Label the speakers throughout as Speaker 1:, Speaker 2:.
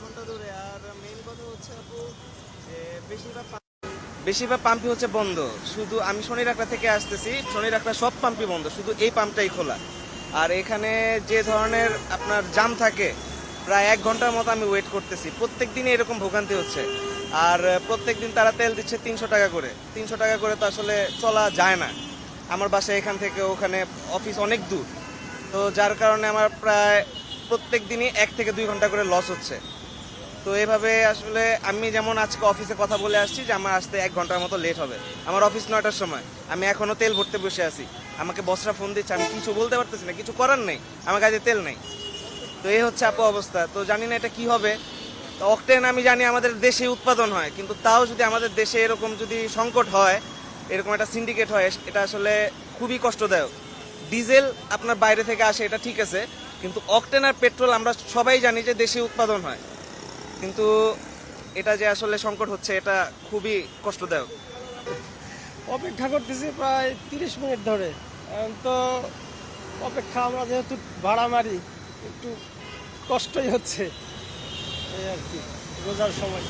Speaker 1: ঘন্টা ধরে। আর মেইন কথা হচ্ছে আপু যে বেশিরভাগ পাম্পই হচ্ছে বন্ধ। শুধু আমি শনি রাখড়া থেকে আসতেছি, শনি রাখড়া সব পাম্পই বন্ধ, শুধু এই পাম্পটাই খোলা। আর এখানে যে ধরনের আপনার জাম থাকে, প্রায় 1 ঘন্টার মতো আমি ওয়েট করতেছি। প্রত্যেক দিনই এরকম ভোগান্তি হচ্ছে। আর প্রত্যেক দিন তারা তেল দিচ্ছে 300 টাকা করে। 300 টাকা করে তো আসলে চলা যায় না। আমার বাসা এখান থেকে ওখানে অফিস অনেক দূর, তো যার কারণে আমার প্রায় প্রত্যেক দিনই 1 থেকে 2 ঘন্টা করে লস হচ্ছে। তো এভাবে আসলে আমি যেমন আজকে অফিসে কথা বলে আসছি যে আমার আসতে 1 ঘন্টার মতো লেট হবে। আমার অফিস 9টার সময়, আমি এখনো তেল ভরতে বসে আছি। আমাকে বসরা ফোন দিচ্ছে, আমি কিছু বলতে পারতেছি না, কিছু করার নেই, আমার কাছে তেল নেই। তো এই হচ্ছে আপু অবস্থা। তো জানি না এটা কি হবে। তো অকটেন আমি জানি আমাদের দেশে উৎপাদন হয়, কিন্তু তাও যদি আমাদের দেশে এরকম যদি সংকট হয়, এরকম একটা সিন্ডিকেট হয়, এটা আসলে খুবই কষ্টদায়ক। ডিজেল আপনার বাইরে থেকে আসে, এটা ঠিক আছে, কিন্তু অকটেন আর পেট্রোল আমরা সবাই জানি যে দেশে উৎপাদন হয়। কিন্তু এটা যে আসলে সংকট হচ্ছে, এটা খুবই কষ্টদায়ক।
Speaker 2: অপেক্ষা করতেছি প্রায় 30 মিনিট ধরে। এখন তো অপেক্ষা, আমরা যেহেতু ভাড়া মারি, একটু কষ্টই হচ্ছে এই আর কি, রোজার সময়।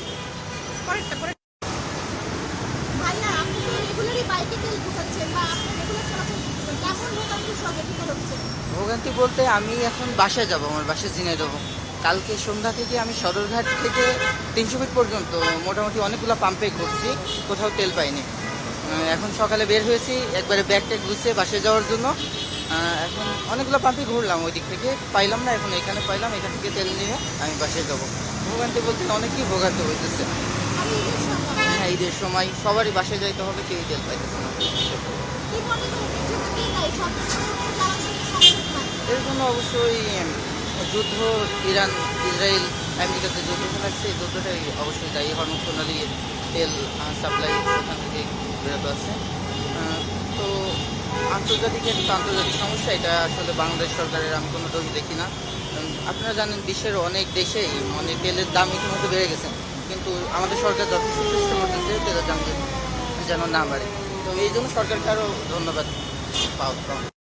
Speaker 3: ভাইয়া, আপনি তো রেগুলারই বাইকে তেল ঢুকাচ্ছেন বা আপনি রেগুলার চলাচল করছেন, কেমন ভোগান্তির সম্মুখীন হচ্ছে?
Speaker 4: ভোগান্তি বলতে আমি এখন বাসায় যাব, আমার বাসায় ঝিনাইদহ। কালকে সন্ধ্যা থেকে আমি সদরঘাট থেকে 300 ফিট পর্যন্ত মোটামুটি অনেকগুলো পাম্পে ঘুরছি, কোথাও তেল পাইনি। এখন সকালে বের হয়েছি একবারে ব্যাগ ট্যাগ গুছিয়ে বাসায় যাওয়ার জন্য। এখন অনেকগুলো পাম্পে ঘুরলাম, ওই দিক থেকে পাইলাম না, এখন এখানে পাইলাম, এখান থেকে তেল নিয়ে আমি বাসায় যাব। ভোগান্তি বলতে অনেকই ভোগান্তি হইতেছে।
Speaker 3: আমি ঈদের সময়
Speaker 4: হ্যাঁ, ঈদের সময় সবারই বাসায় যাইতে হবে, কেউই তেল পাইতেছে না।
Speaker 3: কি মনে করেন এর জন্য কে দায়ী? সরকার না হচ্ছে যারা আসলে সংকট নাই?
Speaker 4: এর জন্য অবশ্যই যুদ্ধ, ইরান ইসরায়েল আমেরিকাতে যুদ্ধ লাগছে, এই যুদ্ধটাই অবশ্যই দায়ী। হরমুজ প্রণালী তেল সাপ্লাই ওখান থেকে বেরোতে আছে। তো আন্তর্জাতিক একটা আন্তর্জাতিক সমস্যা, এটা আসলে বাংলাদেশ সরকারের আমি কোনো দোষ দেখি না। আপনারা জানেন বিশ্বের অনেক দেশেই মানে তেলের দাম ইতিমধ্যে বেড়ে গেছে, কিন্তু আমাদের সরকার যথেষ্ট চেষ্টা করতেছে তেলের দাম যেন না বাড়ে। তো এই জন্য সরকারকে আরও ধন্যবাদ পাওয়া।